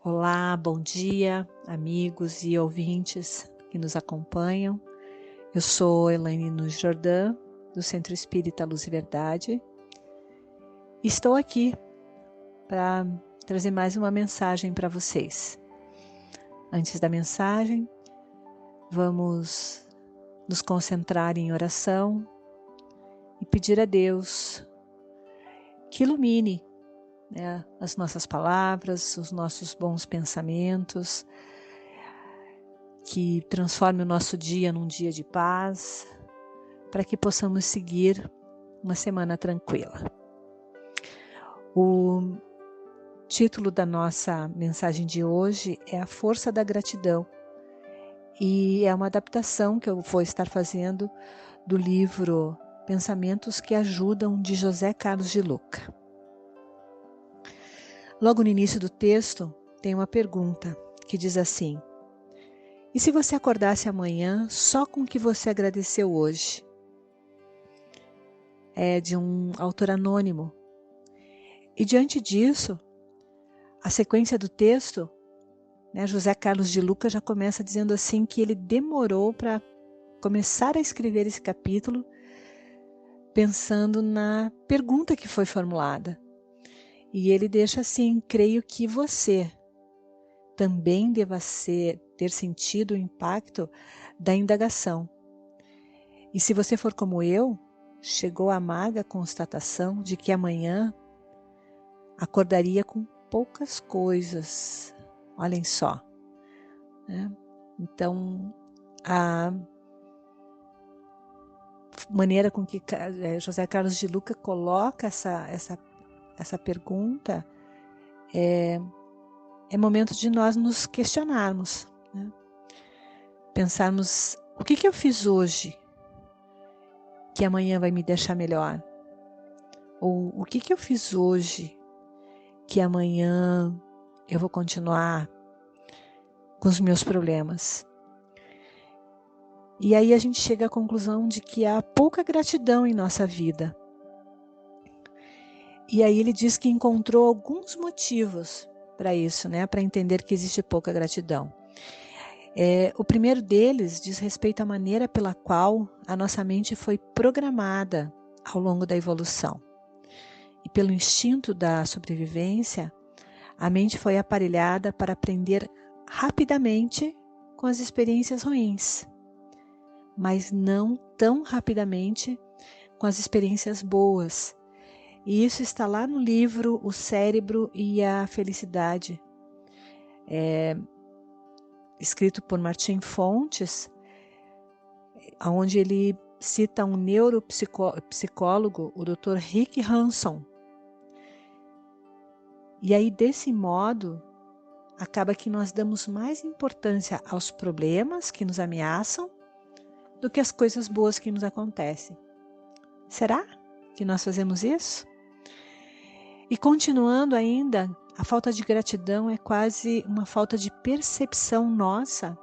Olá, bom dia, amigos e ouvintes que nos acompanham. Eu sou Elaine Nunes Jordan, do Centro Espírita Luz e Verdade. Estou aqui para trazer mais uma mensagem para vocês. Antes da mensagem, vamos nos concentrar em oração e pedir a Deus que ilumine, as nossas palavras, os nossos bons pensamentos, que transforme o nosso dia num dia de paz, para que possamos seguir uma semana tranquila. O título da nossa mensagem de hoje é A Força da Gratidão, e é uma adaptação que eu vou estar fazendo do livro Pensamentos que Ajudam, de José Carlos de Luca. Logo no início do texto tem uma pergunta que diz assim: e se você acordasse amanhã só com o que você agradeceu hoje? É de um autor anônimo. E diante disso, a sequência do texto, José Carlos de Luca já começa dizendo assim que ele demorou para começar a escrever esse capítulo pensando na pergunta que foi formulada. E ele deixa assim: creio que você também deva ter sentido o impacto da indagação. E se você for como eu, chegou a amarga constatação de que amanhã acordaria com poucas coisas. Olhem só. Então, a maneira com que José Carlos de Luca coloca essa pergunta é momento de nós nos questionarmos, pensarmos: o que eu fiz hoje que amanhã vai me deixar melhor? Ou o que eu fiz hoje que amanhã eu vou continuar com os meus problemas? E aí a gente chega à conclusão de que há pouca gratidão em nossa vida. E aí ele diz que encontrou alguns motivos para isso, para entender que existe pouca gratidão. O primeiro deles diz respeito à maneira pela qual a nossa mente foi programada ao longo da evolução. E pelo instinto da sobrevivência, a mente foi aparelhada para aprender rapidamente com as experiências ruins, mas não tão rapidamente com as experiências boas. E isso está lá no livro O Cérebro e a Felicidade, escrito por Martin Fontes, onde ele cita um neuropsicólogo, o Dr. Rick Hanson. E aí, desse modo, acaba que nós damos mais importância aos problemas que nos ameaçam do que às coisas boas que nos acontecem. Será que nós fazemos isso? E continuando ainda, a falta de gratidão é quase uma falta de percepção nossa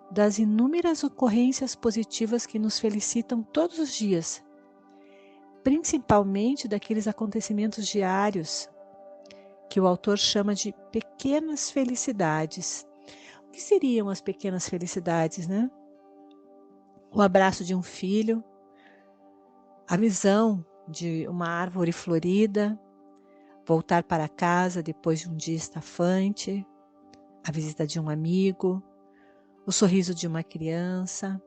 das inúmeras ocorrências positivas que nos felicitam todos os dias, principalmente daqueles acontecimentos diários que o autor chama de pequenas felicidades. O que seriam as pequenas felicidades, O abraço de um filho, a visão de uma árvore florida, voltar para casa depois de um dia estafante, a visita de um amigo, o sorriso de uma criança,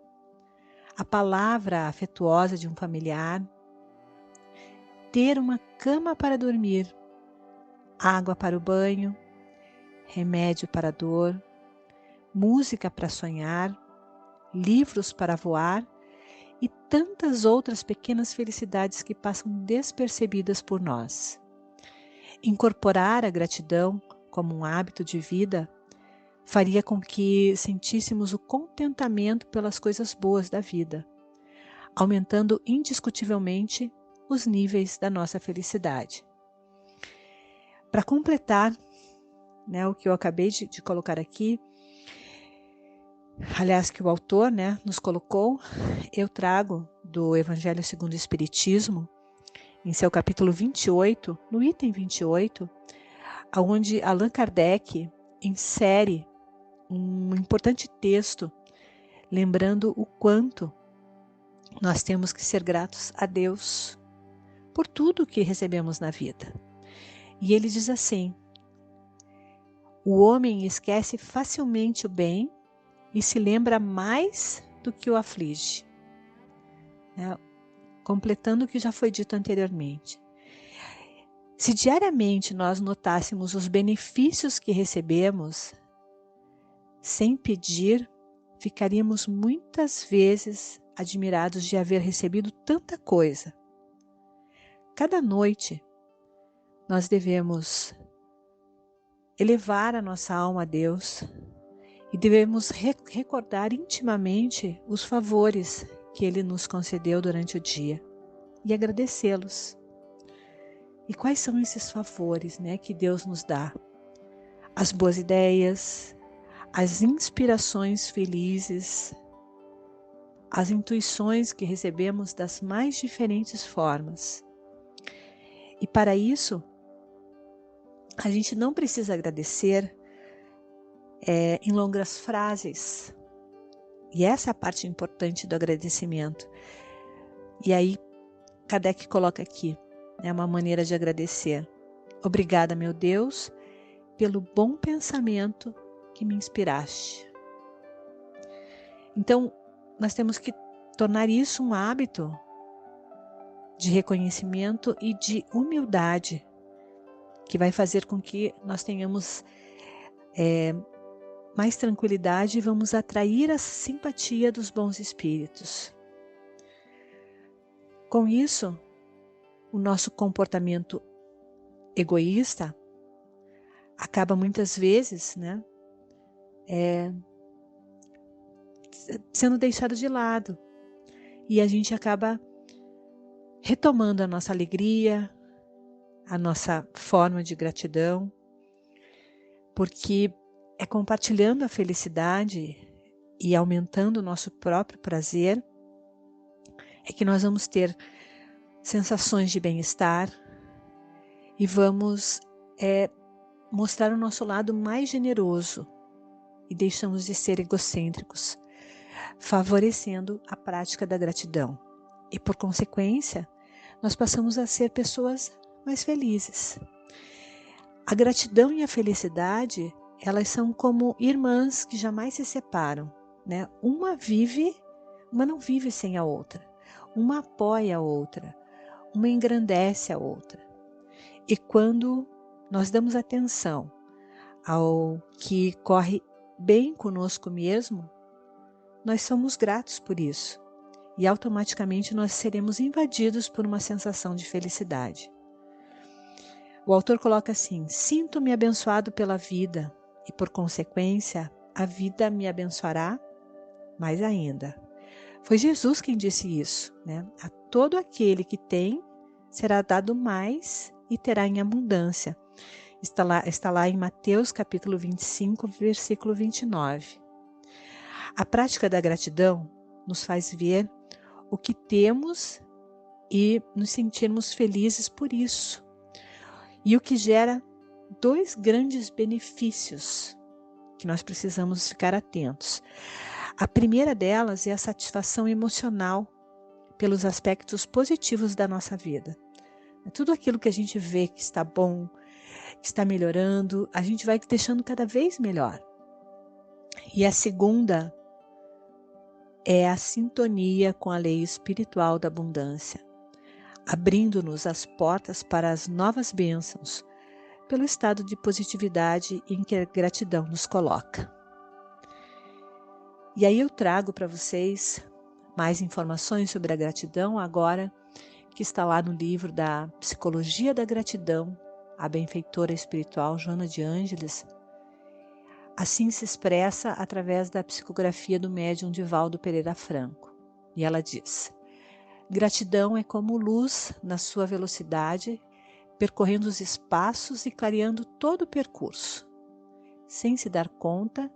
a palavra afetuosa de um familiar, ter uma cama para dormir, água para o banho, remédio para a dor, música para sonhar, livros para voar e tantas outras pequenas felicidades que passam despercebidas por nós. Incorporar a gratidão como um hábito de vida faria com que sentíssemos o contentamento pelas coisas boas da vida, aumentando indiscutivelmente os níveis da nossa felicidade. Para completar, o que eu acabei de colocar aqui, aliás, que o autor nos colocou, eu trago do Evangelho segundo o Espiritismo, em seu capítulo 28, no item 28, onde Allan Kardec insere um importante texto, lembrando o quanto nós temos que ser gratos a Deus por tudo que recebemos na vida. E ele diz assim: o homem esquece facilmente o bem e se lembra mais do que o aflige. Completando o que já foi dito anteriormente. Se diariamente nós notássemos os benefícios que recebemos, sem pedir, ficaríamos muitas vezes admirados de haver recebido tanta coisa. Cada noite, nós devemos elevar a nossa alma a Deus e devemos recordar intimamente os favores que Ele nos concedeu durante o dia e agradecê-los. E quais são esses favores, que Deus nos dá? As boas ideias, as inspirações felizes, as intuições que recebemos das mais diferentes formas. E para isso, a gente não precisa agradecer em longas frases. E essa é a parte importante do agradecimento. E aí, Kardec coloca aqui, uma maneira de agradecer. Obrigada, meu Deus, pelo bom pensamento que me inspiraste. Então, nós temos que tornar isso um hábito de reconhecimento e de humildade, que vai fazer com que nós tenhamos mais tranquilidade e vamos atrair a simpatia dos bons espíritos. Com isso, o nosso comportamento egoísta acaba muitas vezes, sendo deixado de lado. E a gente acaba retomando a nossa alegria, a nossa forma de gratidão, porque é compartilhando a felicidade e aumentando o nosso próprio prazer é que nós vamos ter sensações de bem-estar e vamos mostrar o nosso lado mais generoso e deixamos de ser egocêntricos, favorecendo a prática da gratidão. E por consequência, nós passamos a ser pessoas mais felizes. A gratidão e a felicidade, elas são como irmãs que jamais se separam, Uma não vive sem a outra. Uma apoia a outra, uma engrandece a outra. E quando nós damos atenção ao que corre bem conosco mesmo, nós somos gratos por isso. E automaticamente nós seremos invadidos por uma sensação de felicidade. O autor coloca assim: sinto-me abençoado pela vida e, por consequência, a vida me abençoará mais ainda. Foi Jesus quem disse isso, A todo aquele que tem, será dado mais e terá em abundância. Está lá em Mateus capítulo 25, versículo 29. A prática da gratidão nos faz ver o que temos e nos sentirmos felizes por isso. E o que gera dois grandes benefícios que nós precisamos ficar atentos. A primeira delas é a satisfação emocional pelos aspectos positivos da nossa vida. Tudo aquilo que a gente vê que está bom, que está melhorando, a gente vai deixando cada vez melhor. E a segunda é a sintonia com a lei espiritual da abundância, abrindo-nos as portas para as novas bênçãos, pelo estado de positividade em que a gratidão nos coloca. E aí eu trago para vocês mais informações sobre a gratidão agora, que está lá no livro da Psicologia da Gratidão, a benfeitora espiritual Joana de Ângeles. Assim se expressa através da psicografia do médium Divaldo Pereira Franco. E ela diz: gratidão é como luz na sua velocidade, percorrendo os espaços e clareando todo o percurso, sem se dar conta,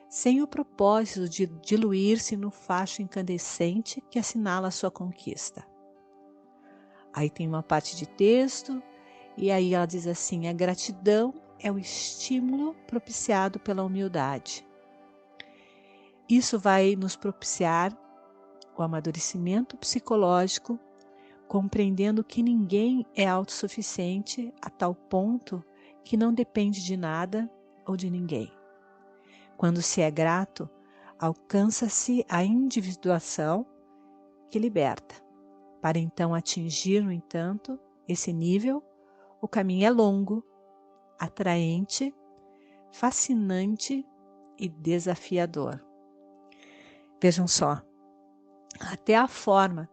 sem o propósito de diluir-se no facho incandescente que assinala a sua conquista. Aí tem uma parte de texto, e aí ela diz assim: a gratidão é o estímulo propiciado pela humildade. Isso vai nos propiciar o amadurecimento psicológico, compreendendo que ninguém é autossuficiente a tal ponto que não depende de nada ou de ninguém. Quando se é grato, alcança-se a individuação que liberta. Para então atingir, no entanto, esse nível, o caminho é longo, atraente, fascinante e desafiador. Vejam só, até a forma,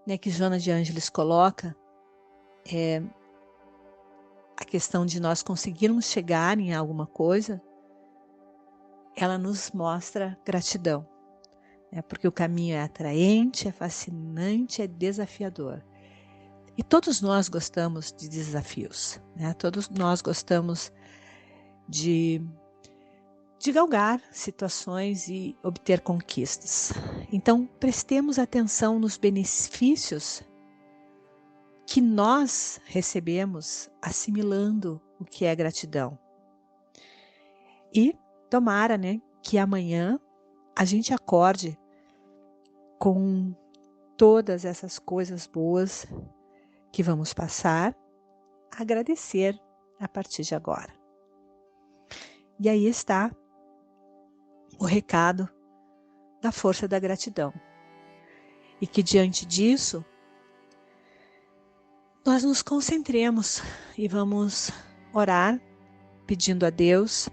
né, que Joana de Ângeles coloca, a questão de nós conseguirmos chegar em alguma coisa, ela nos mostra gratidão, né, porque o caminho é atraente, é fascinante, é desafiador. E todos nós gostamos de desafios, né? Todos nós gostamos de galgar situações e obter conquistas. Então, prestemos atenção nos benefícios que nós recebemos assimilando o que é gratidão. E tomara, né, que amanhã a gente acorde com todas essas coisas boas que vamos passar, a agradecer a partir de agora. E aí está o recado da força da gratidão. E que diante disso, nós nos concentremos e vamos orar pedindo a Deus,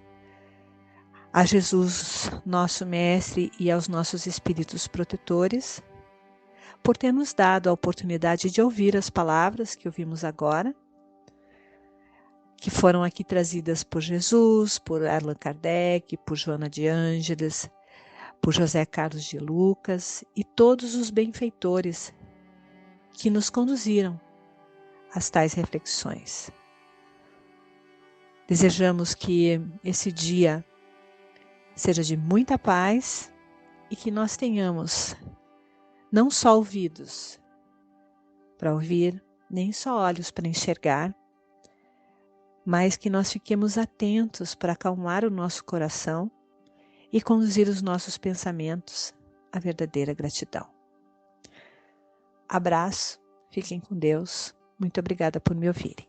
a Jesus, nosso Mestre, e aos nossos espíritos protetores, por ter nos dado a oportunidade de ouvir as palavras que ouvimos agora, que foram aqui trazidas por Jesus, por Allan Kardec, por Joana de Ângeles, por José Carlos de Lucas e todos os benfeitores que nos conduziram às tais reflexões. Desejamos que esse dia seja de muita paz e que nós tenhamos não só ouvidos para ouvir, nem só olhos para enxergar, mas que nós fiquemos atentos para acalmar o nosso coração e conduzir os nossos pensamentos à verdadeira gratidão. Abraço, fiquem com Deus. Muito obrigada por me ouvirem.